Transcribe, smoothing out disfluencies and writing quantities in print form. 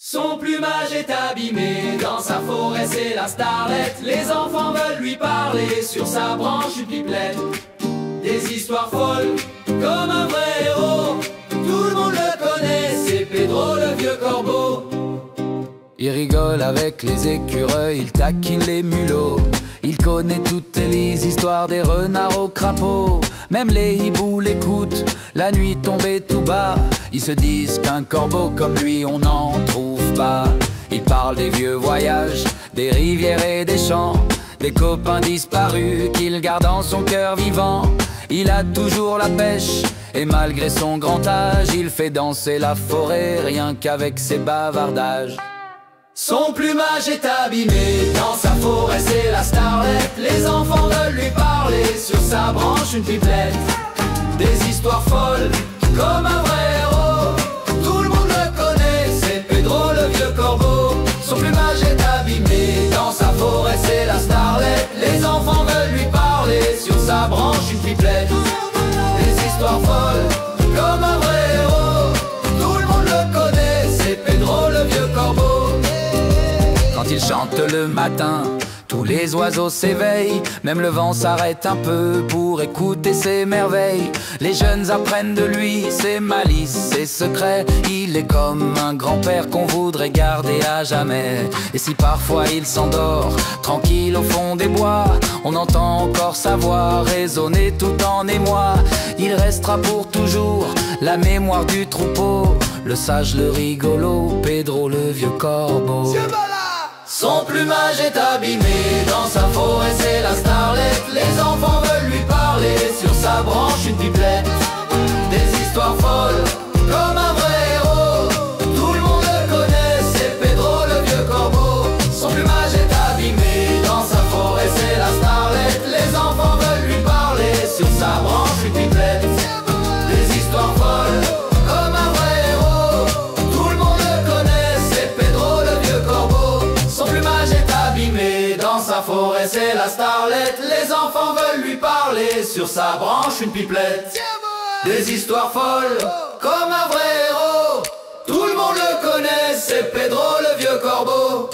Son plumage est abîmé, dans sa forêt c'est la starlette. Les enfants veulent lui parler, sur sa branche une pipelette. Des histoires folles, comme un vrai héros. Tout le monde le connaît, c'est Pedro le vieux corbeau. Il rigole avec les écureuils, il taquine les mulots. Il connaît toutes les histoires des renards aux crapauds. Même les hiboux l'écoutent, la nuit tombée tout bas. Ils se disent qu'un corbeau comme lui on n'en trouve pas. Il parle des vieux voyages, des rivières et des champs, des copains disparus qu'il garde en son cœur vivant. Il a toujours la pêche, et malgré son grand âge, il fait danser la forêt rien qu'avec ses bavardages. Son plumage est abîmé, dans sa forêt c'est la starlette. Les enfants veulent lui parler, sur sa branche une pipelette. Des histoires folles, comme un vrai héros. Tout le monde le connaît, c'est Pedro le vieux corbeau. Son plumage est abîmé, dans sa forêt c'est la starlette. Les enfants veulent lui parler, sur sa branche une pipelette. Des histoires folles, comme un vrai héros. Tout le monde le connaît, c'est Pedro le vieux corbeau. Quand il chante le matin, tous les oiseaux s'éveillent. Même le vent s'arrête un peu pour écouter ses merveilles. Les jeunes apprennent de lui ses malices, ses secrets. Il est comme un grand-père qu'on voudrait garder à jamais. Et si parfois il s'endort, tranquille au fond des bois, on entend encore sa voix résonner tout en émoi. Il restera pour toujours la mémoire du troupeau, le sage, le rigolo, Pedro le vieux corbeau. Son plumage est abîmé, dans sa forêt c'est la starlette. Les enfants veulent lui parler, sur sa branche une pipelette. Des histoires folles, comme un vrai héros. Tout le monde le connaît, c'est Pedro le vieux corbeau. Son plumage est abîmé, dans sa forêt c'est la starlette. Les enfants veulent lui parler, sur sa branche une pipelette. Des histoires folles, comme un vrai héros. Tout le monde le connaît, c'est Pedro le vieux corbeau. Son plumage est abîmé, dans sa forêt c'est la starlette. Les enfants veulent lui parler, sur sa branche une pipelette. Des histoires folles, comme un vrai héros. Tout le monde le connaît, c'est Pedro le vieux corbeau.